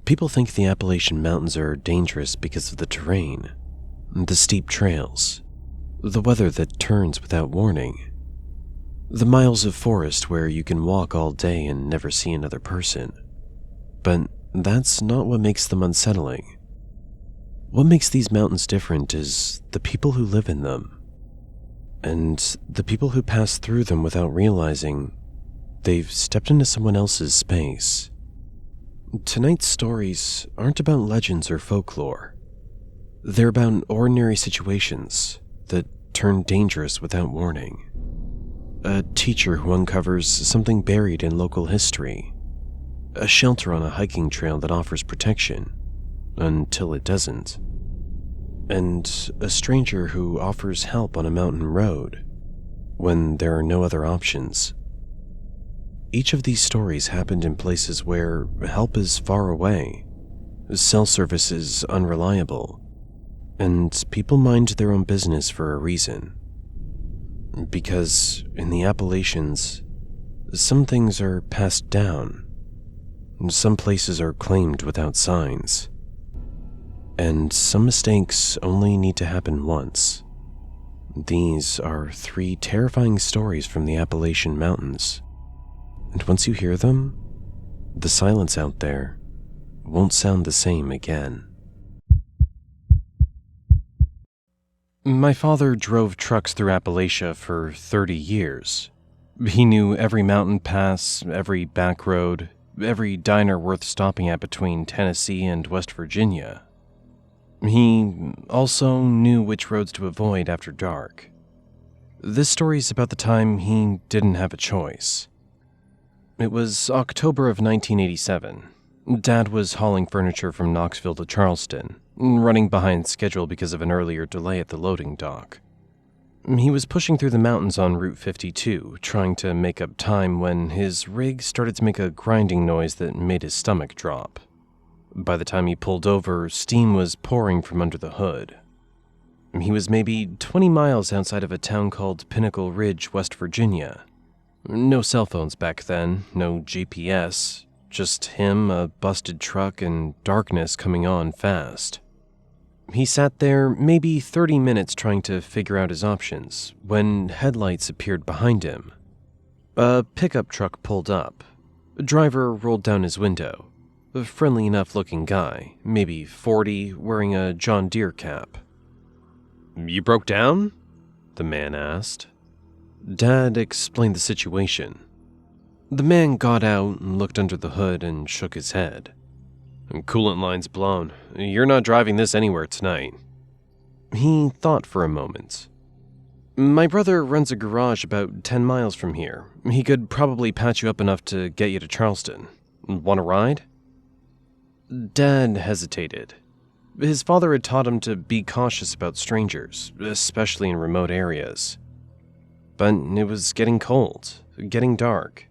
People think the Appalachian Mountains are dangerous because of the terrain, the steep trails, the weather that turns without warning, the miles of forest where you can walk all day and never see another person. But that's not what makes them unsettling. What makes these mountains different is the people who live in them, and the people who pass through them without realizing they've stepped into someone else's space. Tonight's stories aren't about legends or folklore. They're about ordinary situations that turn dangerous without warning. A teacher who uncovers something buried in local history. A shelter on a hiking trail that offers protection, until it doesn't. And a stranger who offers help on a mountain road, when there are no other options. Each of these stories happened in places where help is far away, cell service is unreliable, and people mind their own business for a reason. Because in the Appalachians, some things are passed down, and some places are claimed without signs, and some mistakes only need to happen once. These are 3 terrifying stories from the Appalachian Mountains. And once you hear them, the silence out there won't sound the same again. My father drove trucks through Appalachia for 30 years. He knew every mountain pass, every back road, every diner worth stopping at between Tennessee and West Virginia. He also knew which roads to avoid after dark. This story's about the time he didn't have a choice. It was October of 1987. Dad was hauling furniture from Knoxville to Charleston, running behind schedule because of an earlier delay at the loading dock. He was pushing through the mountains on Route 52, trying to make up time when his rig started to make a grinding noise that made his stomach drop. By the time he pulled over, steam was pouring from under the hood. He was maybe 20 miles outside of a town called Pinnacle Ridge, West Virginia. No cell phones back then, no GPS, just him, a busted truck, and darkness coming on fast. He sat there maybe 30 minutes trying to figure out his options when headlights appeared behind him. A pickup truck pulled up. A driver rolled down his window. A friendly enough looking guy, maybe 40, wearing a John Deere cap. "You broke down?" the man asked. Dad explained the situation. The man got out and looked under the hood and shook his head. "Coolant line's blown. You're not driving this anywhere tonight." He thought for a moment. "My brother runs a garage about 10 miles from here. He could probably patch you up enough to get you to Charleston. Want a ride?" Dad hesitated. His father had taught him to be cautious about strangers, especially in remote areas. But it was getting cold, getting dark,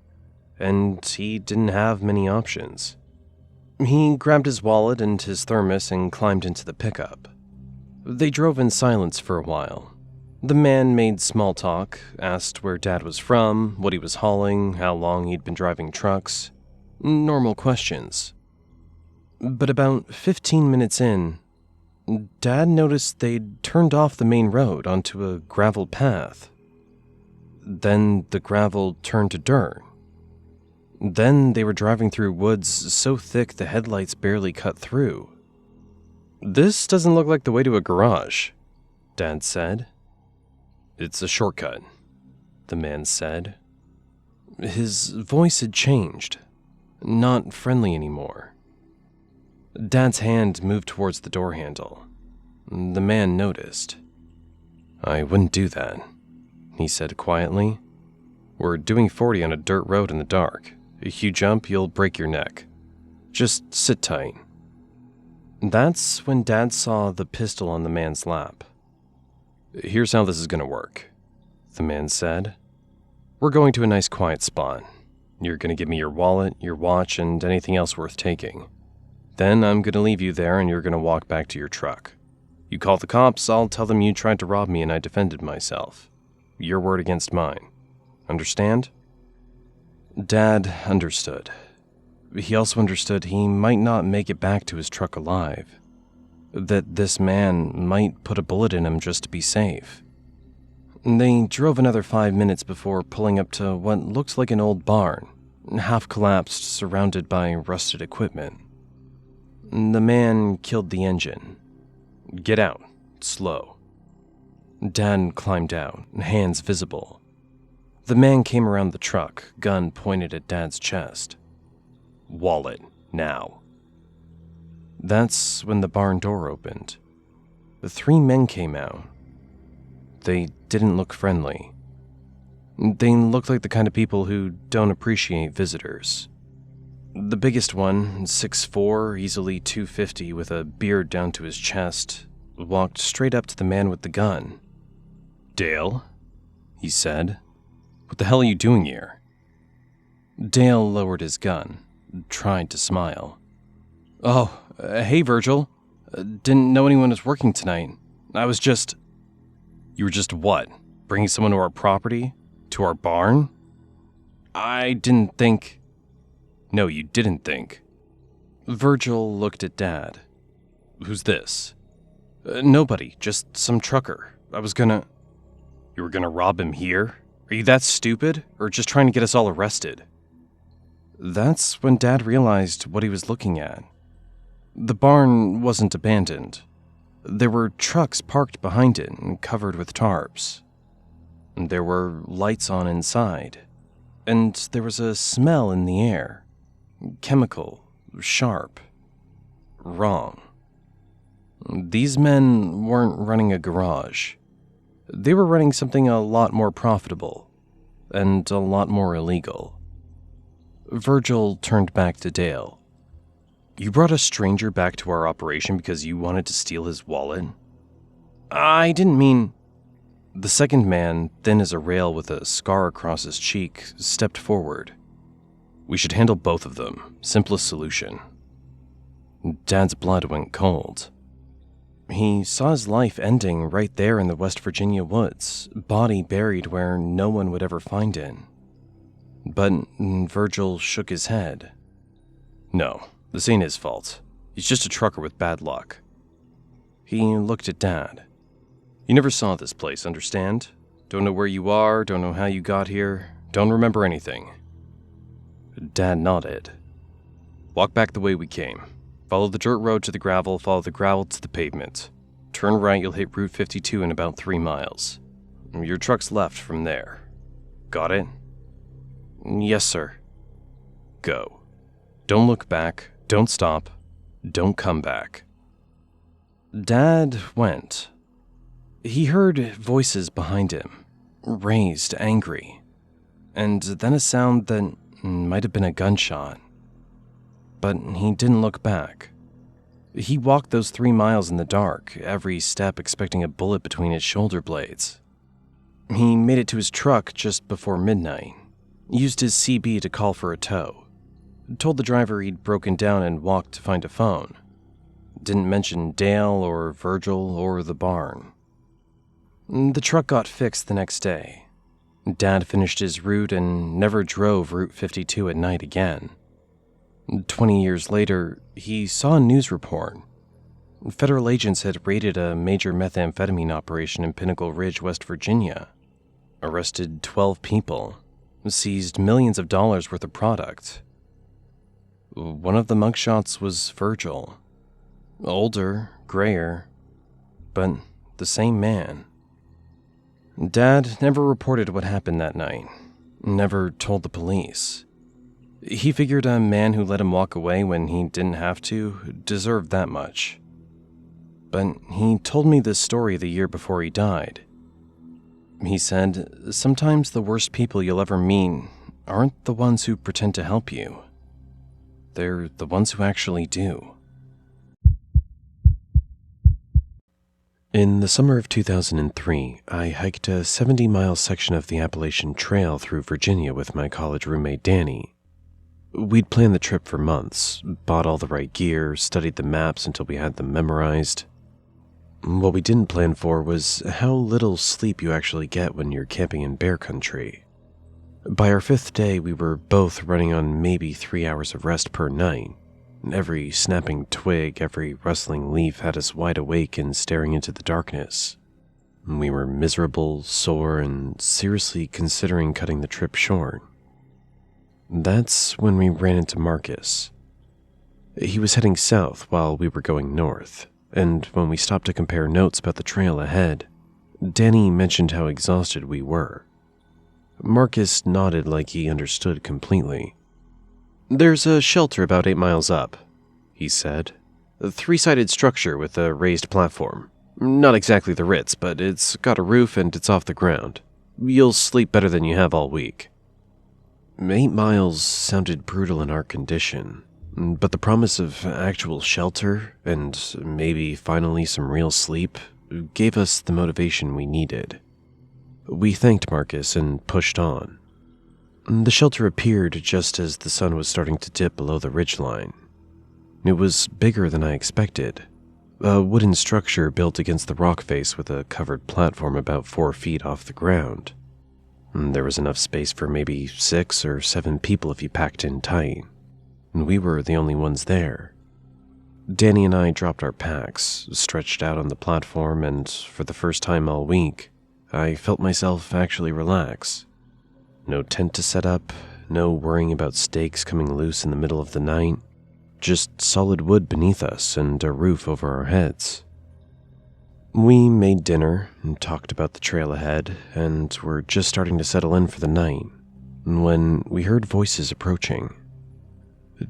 and he didn't have many options. He grabbed his wallet and his thermos and climbed into the pickup. They drove in silence for a while. The man made small talk, asked where Dad was from, what he was hauling, how long he'd been driving trucks. Normal questions. But about 15 minutes in, Dad noticed they'd turned off the main road onto a gravel path. Then the gravel turned to dirt. Then they were driving through woods so thick the headlights barely cut through. "This doesn't look like the way to a garage," Dad said. "It's a shortcut," the man said. His voice had changed, not friendly anymore. Dad's hand moved towards the door handle. The man noticed. "I wouldn't do that," he said quietly. "We're doing 40 on a dirt road in the dark. If you jump, you'll break your neck. Just sit tight." That's when Dad saw the pistol on the man's lap. "Here's how this is going to work," the man said. "We're going to a nice quiet spot. You're going to give me your wallet, your watch, and anything else worth taking. Then I'm going to leave you there and you're going to walk back to your truck. You call the cops, I'll tell them you tried to rob me and I defended myself. Your word against mine. Understand?" Dad understood. he also understood he might not make it back to his truck alive. That this man might put a bullet in him just to be safe. They drove another 5 minutes before pulling up to what looked like an old barn, half collapsed, surrounded by rusted equipment. The man killed the engine. "Get out, slow." Dad climbed out, hands visible. The man came around the truck, gun pointed at Dad's chest. "Wallet, now." That's when the barn door opened. The 3 men came out. They didn't look friendly. They looked like the kind of people who don't appreciate visitors. The biggest one, 6'4", easily 250, with a beard down to his chest, walked straight up to the man with the gun. "Dale," he said, "what the hell are you doing here?" Dale lowered his gun, tried to smile. "Oh, hey, Virgil. Didn't know anyone was working tonight. I was just..." "You were just what? Bringing someone to our property? To our barn?" "I didn't think..." "No, you didn't think." Virgil looked at Dad. "Who's this?" Nobody, just some trucker. I was gonna..." "You were gonna rob him here? Are you that stupid, or just trying to get us all arrested?" That's when Dad realized what he was looking at. The barn wasn't abandoned. There were trucks parked behind it and covered with tarps. There were lights on inside, and there was a smell in the air. Chemical, sharp, wrong. These men weren't running a garage. They were running something a lot more profitable, and a lot more illegal. Virgil turned back to Dale. "You brought a stranger back to our operation because you wanted to steal his wallet?" "I didn't mean..." The second man, thin as a rail with a scar across his cheek, stepped forward. "We should handle both of them. Simplest solution." Dad's blood went cold. He saw his life ending right there in the West Virginia woods, body buried where no one would ever find it. But Virgil shook his head. "No, this ain't his fault. He's just a trucker with bad luck." He looked at Dad. "You never saw this place, understand? Don't know where you are, don't know how you got here, don't remember anything." Dad nodded. "Walk back the way we came. Follow the dirt road to the gravel, follow the gravel to the pavement. Turn right, you'll hit Route 52 in about 3 miles. Your truck's left from there. Got it?" "Yes, sir." "Go. Don't look back, don't stop, don't come back." Dad went. He heard voices behind him, raised, angry, and then a sound that might have been a gunshot. But he didn't look back. He walked those 3 miles in the dark, every step expecting a bullet between his shoulder blades. He made it to his truck just before midnight, used his CB to call for a tow, told the driver he'd broken down and walked to find a phone. Didn't mention Dale or Virgil or the barn. The truck got fixed the next day. Dad finished his route and never drove Route 52 at night again. 20 years later, he saw a news report. Federal agents had raided a major methamphetamine operation in Pinnacle Ridge, West Virginia, arrested 12 people, seized millions of dollars worth of product. One of the mugshots was Virgil. Older, grayer, but the same man. Dad never reported what happened that night, never told the police. He figured a man who let him walk away when he didn't have to deserved that much. But he told me this story the year before he died. He said, "Sometimes the worst people you'll ever meet aren't the ones who pretend to help you. They're the ones who actually do." In the summer of 2003, I hiked a 70-mile section of the Appalachian Trail through Virginia with my college roommate Danny. We'd planned the trip for months, bought all the right gear, studied the maps until we had them memorized. What we didn't plan for was how little sleep you actually get when you're camping in bear country. By our 5th day, we were both running on maybe 3 hours of rest per night. Every snapping twig, every rustling leaf had us wide awake and staring into the darkness. We were miserable, sore, and seriously considering cutting the trip short. That's when we ran into Marcus. He was heading south while we were going north, and when we stopped to compare notes about the trail ahead, Danny mentioned how exhausted we were. Marcus nodded like he understood completely. "There's a shelter about 8 miles up," he said. "A 3-sided structure with a raised platform. Not exactly the Ritz, but it's got a roof and it's off the ground. You'll sleep better than you have all week." 8 miles sounded brutal in our condition, but the promise of actual shelter and maybe finally some real sleep gave us the motivation we needed. We thanked Marcus and pushed on. The shelter appeared just as the sun was starting to dip below the ridgeline. It was bigger than I expected. A wooden structure built against the rock face with a covered platform about 4 feet off the ground. There was enough space for maybe 6 or 7 people if you packed in tight, and we were the only ones there. Danny and I dropped our packs, stretched out on the platform, and for the first time all week, I felt myself actually relax. No tent to set up, no worrying about stakes coming loose in the middle of the night, just solid wood beneath us and a roof over our heads. We made dinner and talked about the trail ahead, and were just starting to settle in for the night when we heard voices approaching.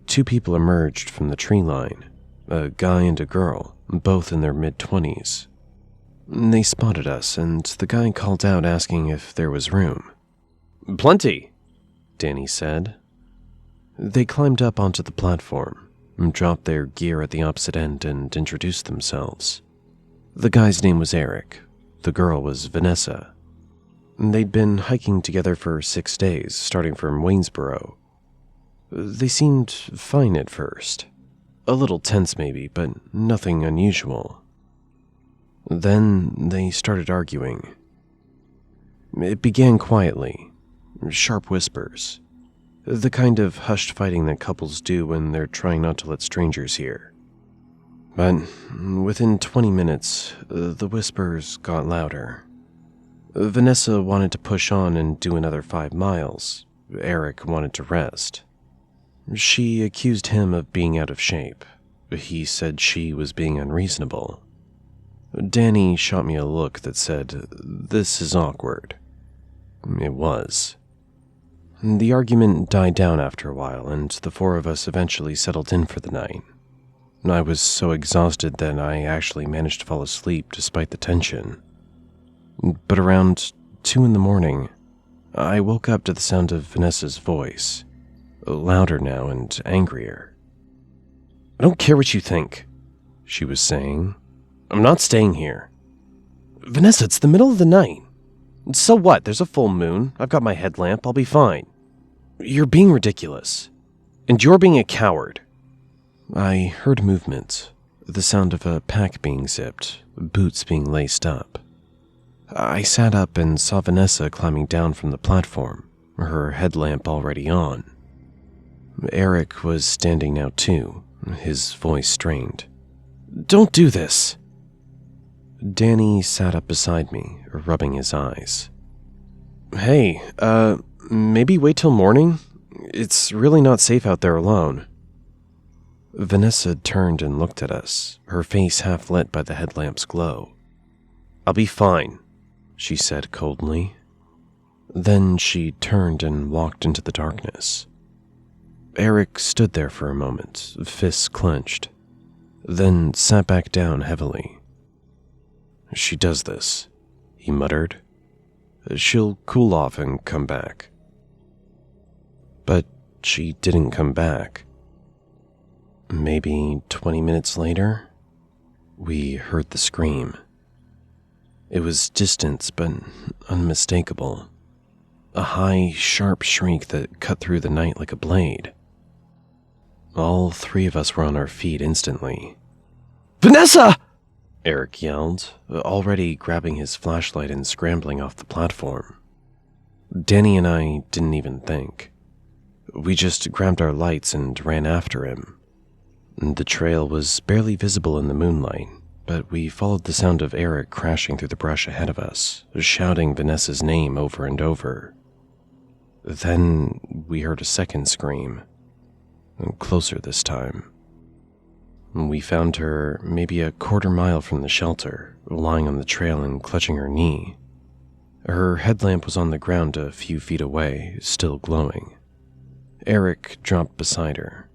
2 people emerged from the tree line, a guy and a girl, both in their mid-20s. They spotted us, and the guy called out asking if there was room. "Plenty," Danny said. They climbed up onto the platform, dropped their gear at the opposite end, and introduced themselves. The guy's name was Eric. The girl was Vanessa. They'd been hiking together for 6 days, starting from Waynesboro. They seemed fine at first. A little tense maybe, but nothing unusual. Then they started arguing. It began quietly, sharp whispers, the kind of hushed fighting that couples do when they're trying not to let strangers hear. But within 20 minutes, the whispers got louder. Vanessa wanted to push on and do another 5 miles. Eric wanted to rest. She accused him of being out of shape. He said she was being unreasonable. Danny shot me a look that said, "This is awkward." It was. The argument died down after a while, and the 4 of us eventually settled in for the night. I was so exhausted that I actually managed to fall asleep despite the tension. But around 2 in the morning, I woke up to the sound of Vanessa's voice, louder now and angrier. "I don't care what you think," she was saying. "I'm not staying here." "Vanessa, it's the middle of the night." "So what? There's a full moon. I've got my headlamp. I'll be fine." "You're being ridiculous. And you're being a coward." I heard movement, the sound of a pack being zipped, boots being laced up. I sat up and saw Vanessa climbing down from the platform, her headlamp already on. Eric was standing now too, his voice strained. "Don't do this." Danny sat up beside me, rubbing his eyes. "Hey, maybe wait till morning? It's really not safe out there alone." Vanessa turned and looked at us, her face half lit by the headlamp's glow. "I'll be fine," she said coldly. Then she turned and walked into the darkness. Eric stood there for a moment, fists clenched, then sat back down heavily. "She does this," he muttered. "She'll cool off and come back." But she didn't come back. Maybe 20 minutes later, we heard the scream. It was distant but unmistakable. A high, sharp shriek that cut through the night like a blade. All 3 of us were on our feet instantly. "Vanessa!" Eric yelled, already grabbing his flashlight and scrambling off the platform. Danny and I didn't even think. We just grabbed our lights and ran after him. The trail was barely visible in the moonlight, but we followed the sound of Eric crashing through the brush ahead of us, shouting Vanessa's name over and over. Then we heard a second scream, closer this time. We found her maybe a quarter mile from the shelter, lying on the trail and clutching her knee. Her headlamp was on the ground a few feet away, still glowing. Eric dropped beside her.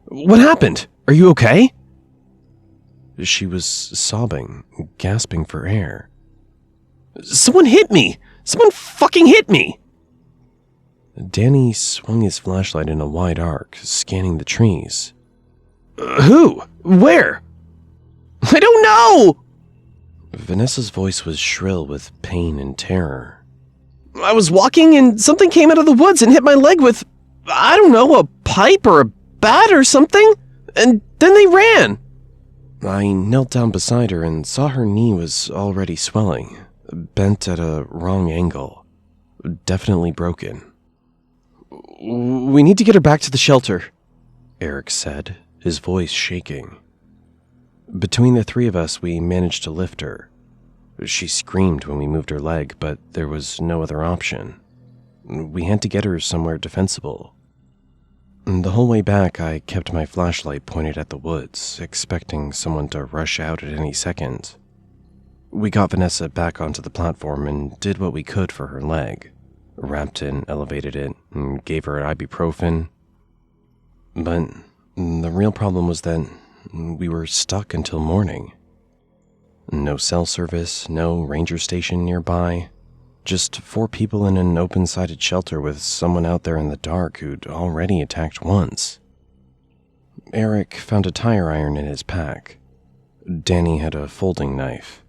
"What happened? Are you okay?" She was sobbing, gasping for air. "Someone hit me! Someone fucking hit me!" Danny swung his flashlight in a wide arc, scanning the trees. "Who? Where?" "I don't know!" Vanessa's voice was shrill with pain and terror. "I was walking and something came out of the woods and hit my leg with, I don't know, a pipe or a bat or something, and then they ran." I knelt down beside her and saw her knee was already swelling, bent at a wrong angle, definitely broken. "We need to get her back to the shelter," Eric said, his voice shaking. Between the three of us, we managed to lift her. She screamed when we moved her leg, but there was no other option. We had to get her somewhere defensible. The whole way back, I kept my flashlight pointed at the woods, expecting someone to rush out at any second. We got Vanessa back onto the platform and did what we could for her leg. Wrapped and elevated it, and gave her ibuprofen. But the real problem was that we were stuck until morning. No cell service, no ranger station nearby. Just 4 people in an open-sided shelter with someone out there in the dark who'd already attacked once. Eric found a tire iron in his pack. Danny had a folding knife.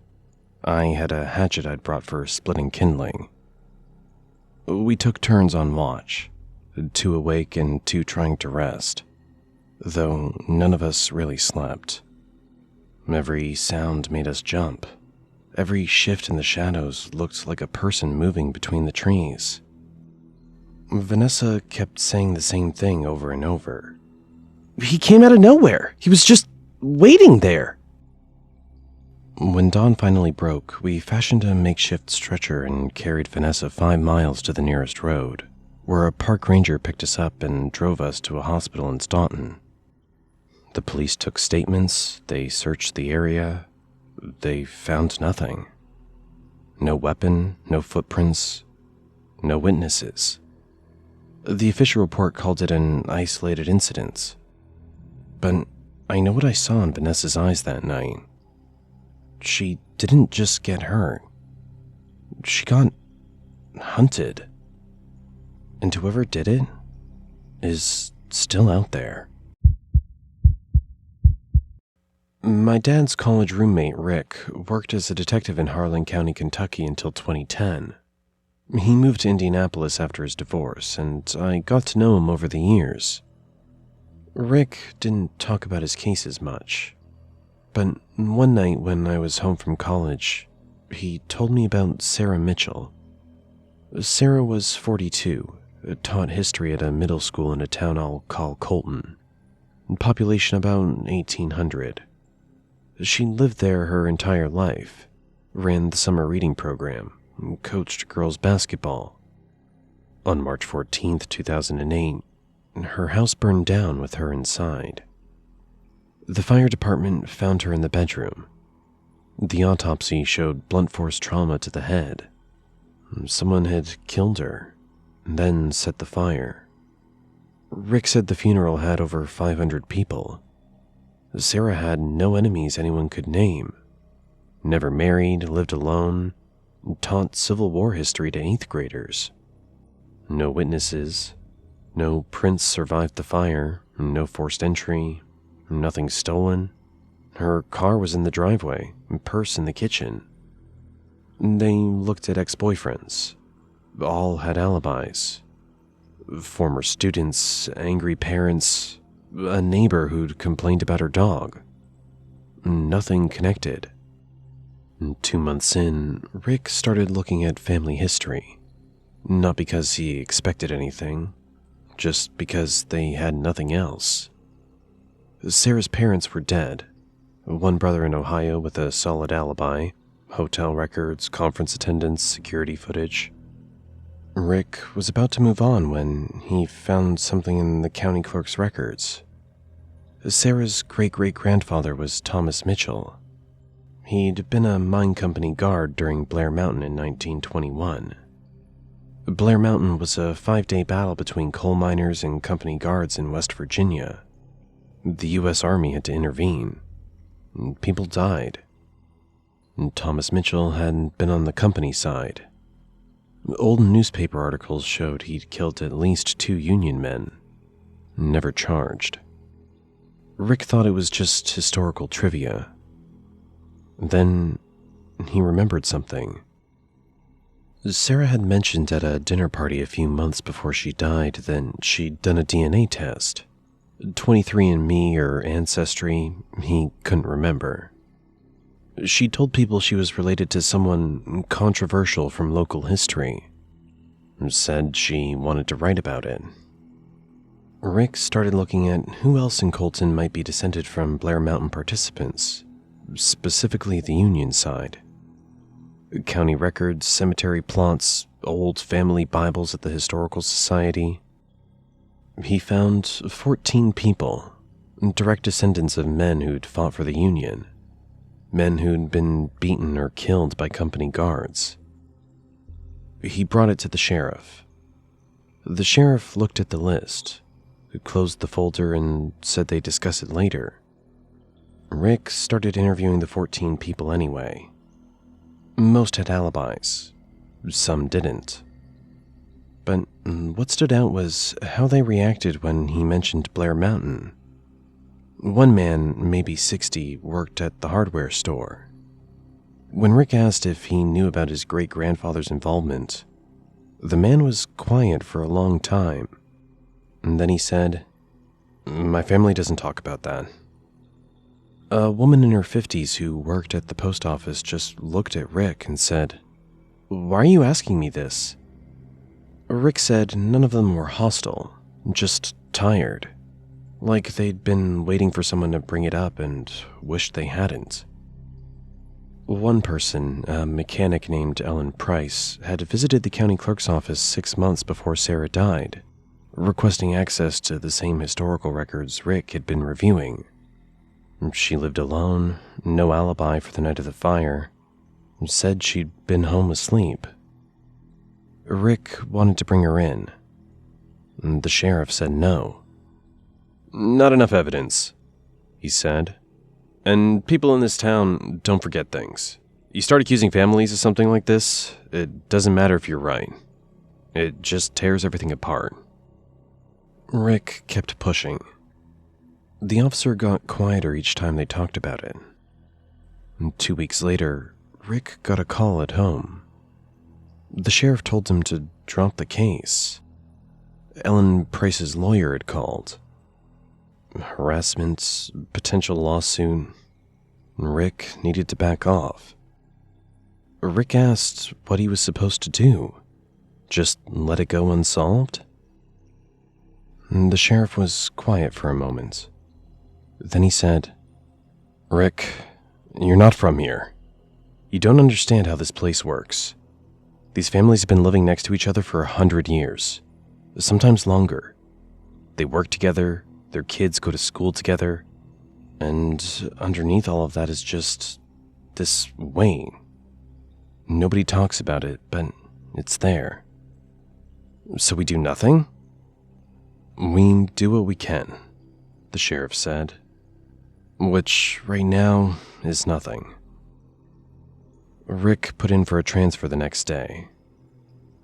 I had a hatchet I'd brought for splitting kindling. We took turns on watch, 2 awake and 2 trying to rest, though none of us really slept. Every sound made us jump. Every shift in the shadows looked like a person moving between the trees. Vanessa kept saying the same thing over and over. "He came out of nowhere. He was just waiting there." When dawn finally broke, we fashioned a makeshift stretcher and carried Vanessa 5 miles to the nearest road, where a park ranger picked us up and drove us to a hospital in Staunton. The police took statements, they searched the area. They found nothing. No weapon, no footprints, no witnesses. The official report called it an isolated incident. But I know what I saw in Vanessa's eyes that night. She didn't just get hurt. She got hunted. And whoever did it is still out there. My dad's college roommate, Rick, worked as a detective in Harlan County, Kentucky until 2010. He moved to Indianapolis after his divorce, and I got to know him over the years. Rick didn't talk about his cases much, but one night when I was home from college, he told me about Sarah Mitchell. Sarah was 42, taught history at a middle school in a town I'll call Colton, population about 1,800. She lived there her entire life, ran the summer reading program, coached girls basketball. On March 14th, 2008, her house burned down with her inside. The fire department found her in the bedroom. The autopsy showed blunt force trauma to the head. Someone had killed her, then set the fire. Rick said the funeral had over 500 people. Sarah had no enemies anyone could name. Never married, lived alone, taught Civil War history to 8th graders. No witnesses, no prints survived the fire, no forced entry, nothing stolen. Her car was in the driveway, purse in the kitchen. They looked at ex-boyfriends. All had alibis. Former students, angry parents, a neighbor who'd complained about her dog. Nothing connected. 2 months in, Rick started looking at family history. Not because he expected anything, just because they had nothing else. Sarah's parents were dead. One brother in Ohio with a solid alibi, hotel records, conference attendance, security footage. Rick was about to move on when he found something in the county clerk's records. Sarah's great-great-grandfather was Thomas Mitchell. He'd been a mine company guard during Blair Mountain in 1921. Blair Mountain was a 5-day battle between coal miners and company guards in West Virginia. The U.S. Army had to intervene. People died. Thomas Mitchell had been on the company side. Old newspaper articles showed he'd killed at least 2 Union men, never charged. Rick thought it was just historical trivia. Then he remembered something. Sarah had mentioned at a dinner party a few months before she died that she'd done a DNA test. 23andMe or Ancestry, he couldn't remember. She told people she was related to someone controversial from local history. Said she wanted to write about it. Rick started looking at who else in Colton might be descended from Blair Mountain participants, specifically the Union side. County records, cemetery plots, old family Bibles at the Historical Society. He found 14 people, direct descendants of men who'd fought for the Union. Men who'd been beaten or killed by company guards. He brought it to the sheriff. The sheriff looked at the list, closed the folder, and said they'd discuss it later. Rick started interviewing the 14 people anyway. Most had alibis. Some didn't. But what stood out was how they reacted when he mentioned Blair Mountain. One man, maybe 60, worked at the hardware store. When Rick asked if he knew about his great-grandfather's involvement, the man was quiet for a long time. And then he said, "My family doesn't talk about that." A woman in her 50s who worked at the post office just looked at Rick and said, "Why are you asking me this?" Rick said none of them were hostile, just tired. Like they'd been waiting for someone to bring it up and wished they hadn't. One person, a mechanic named Ellen Price, had visited the county clerk's office 6 months before Sarah died, requesting access to the same historical records Rick had been reviewing. She lived alone, no alibi for the night of the fire, said she'd been home asleep. Rick wanted to bring her in. The sheriff said no. "Not enough evidence," he said. "And people in this town don't forget things. You start accusing families of something like this, it doesn't matter if you're right. It just tears everything apart." Rick kept pushing. The officer got quieter each time they talked about it. 2 weeks later, Rick got a call at home. The sheriff told him to drop the case. Ellen Price's lawyer had called. Harassment, potential lawsuit. Rick needed to back off. Rick asked what he was supposed to do. Just let it go unsolved? The sheriff was quiet for a moment. Then he said, "Rick, you're not from here. You don't understand how this place works. These families have been living next to each other for 100 years, sometimes longer. They work together, their kids go to school together, and underneath all of that is just this weight. Nobody talks about it, but it's there. So we do nothing?" "We do what we can," the sheriff said. "Which, right now, is nothing." Rick put in for a transfer the next day.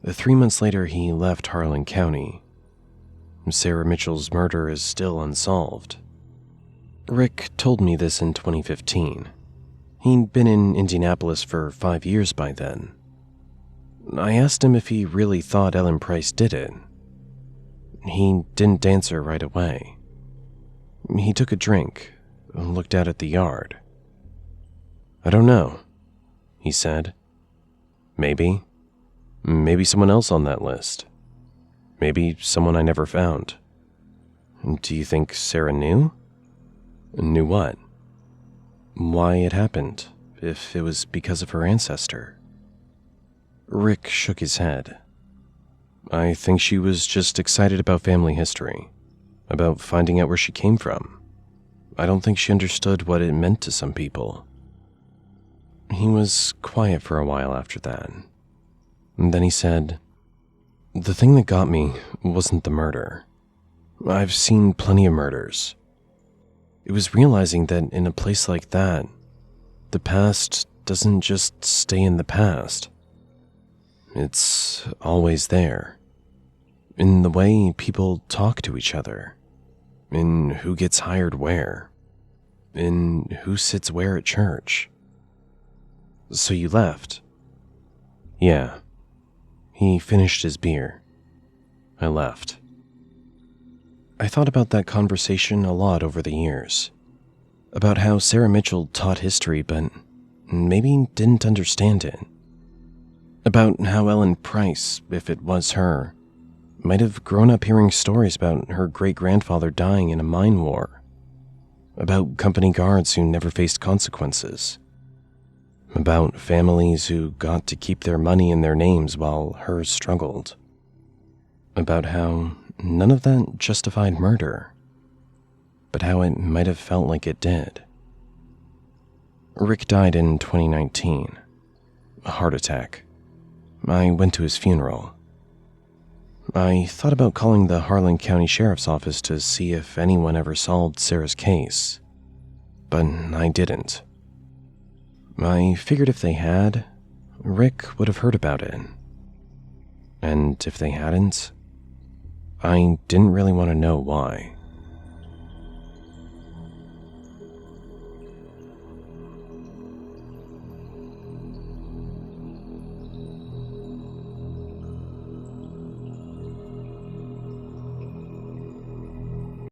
3 months later, he left Harlan County. Sarah Mitchell's murder is still unsolved. Rick told me this in 2015. He'd been in Indianapolis for 5 years by then. I asked him if he really thought Ellen Price did it. He didn't answer right away. He took a drink and looked out at the yard. "I don't know," he said. "Maybe. Maybe someone else on that list. Maybe someone I never found. Do you think Sarah knew? Knew what? Why it happened, if it was because of her ancestor. Rick shook his head. I think she was just excited about family history, about finding out where she came from. I don't think she understood what it meant to some people. He was quiet for a while after that. And then he said, "The thing that got me wasn't the murder. I've seen plenty of murders. It was realizing that in a place like that, the past doesn't just stay in the past. It's always there. In the way people talk to each other. In who gets hired where. In who sits where at church." "So you left?" "Yeah." He finished his beer. I left. I thought about that conversation a lot over the years. About how Sarah Mitchell taught history but maybe didn't understand it. About how Ellen Price, if it was her, might have grown up hearing stories about her great-grandfather dying in a mine war. About company guards who never faced consequences. About families who got to keep their money in their names while hers struggled. About how none of that justified murder, but how it might have felt like it did. Rick died in 2019. A heart attack. I went to his funeral. I thought about calling the Harlan County Sheriff's Office to see if anyone ever solved Sarah's case, but I didn't. I figured if they had, Rick would have heard about it. And if they hadn't, I didn't really want to know why.